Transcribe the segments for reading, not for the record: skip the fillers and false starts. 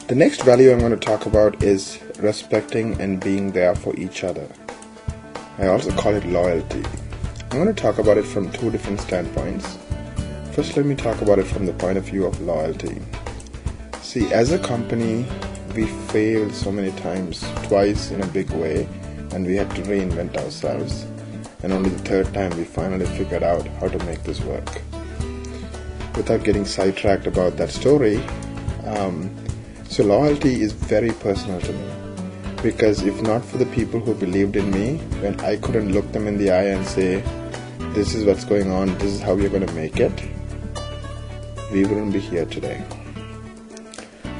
The next value I'm going to talk about is respecting and being there for each other. I also call it loyalty. I'm going to talk about it from two different standpoints. First, let me talk about it from the point of view of loyalty. See, as a company, we failed so many times, twice in a big way, and we had to reinvent ourselves. And only the third time we finally figured out how to make this work. Without getting sidetracked about that story, so loyalty is very personal to me. Because if not for the people who believed in me, when I couldn't look them in the eye and say, this is what's going on, this is how we're going to make it, we wouldn't be here today.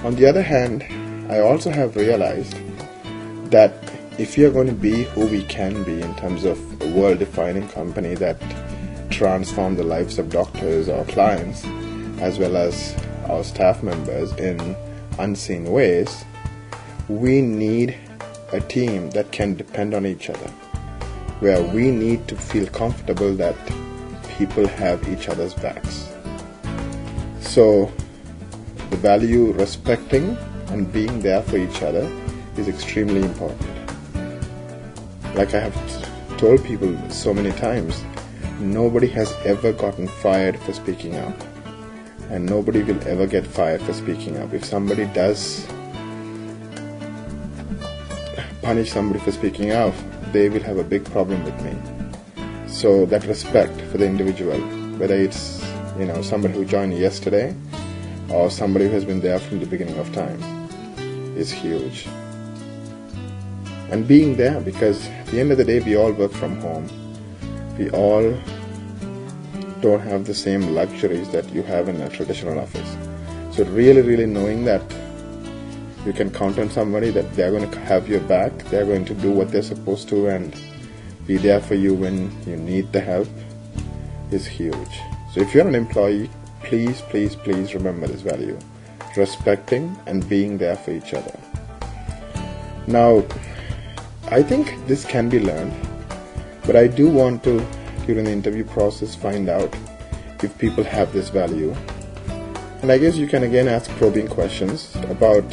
On the other hand, I also have realized that if we are going to be who we can be in terms of a world-defining company that transforms the lives of doctors or clients, as well as our staff members in unseen ways, we need a team that can depend on each other, where we need to feel comfortable that people have each other's backs. So the value respecting and being there for each other is extremely important. Like I have told people so many times, nobody has ever gotten fired for speaking up, and nobody will ever get fired for speaking up. If somebody does punish somebody for speaking out, they will have a big problem with me. So that respect for the individual, whether it's somebody who joined yesterday or somebody who has been there from the beginning of time, is huge. And being there, because at the end of the day we all work from home. We all don't have the same luxuries that you have in a traditional office. So really knowing that you can count on somebody, that they're going to have your back, they're going to do what they're supposed to and be there for you when you need the help, is huge. So if you're an employee, please remember this value: respecting and being there for each other. Now, I think this can be learned, but I do want to, during the interview process, find out if people have this value. And I guess you can again ask probing questions about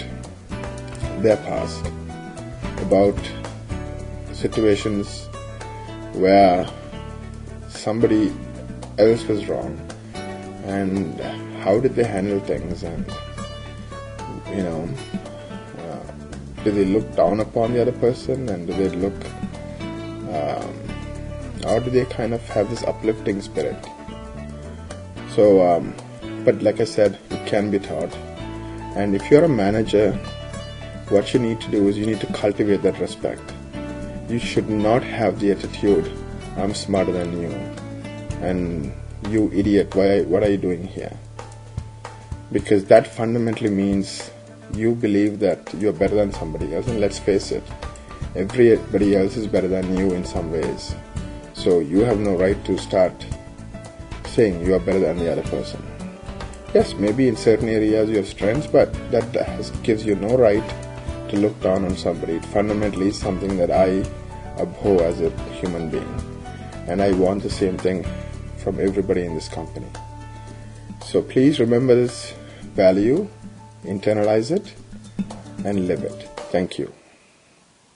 their past, about situations where somebody else was wrong, and how did they handle things, and did they look down upon the other person, and did they look or do they kind of have this uplifting spirit? So but like I said, it can be taught. And if you're a manager, what you need to do is you need to cultivate that respect. You should not have the attitude, I'm smarter than you, and you idiot, what are you doing here? Because that fundamentally means you believe that you're better than somebody else, and let's face it, everybody else is better than you in some ways. So you have no right to start saying you are better than the other person. Yes, maybe in certain areas you have strengths, but that gives you no right to look down on somebody. It fundamentally is something that I abhor as a human being, and I want the same thing from everybody in this company. So please remember this value, internalize it, and live it. Thank you.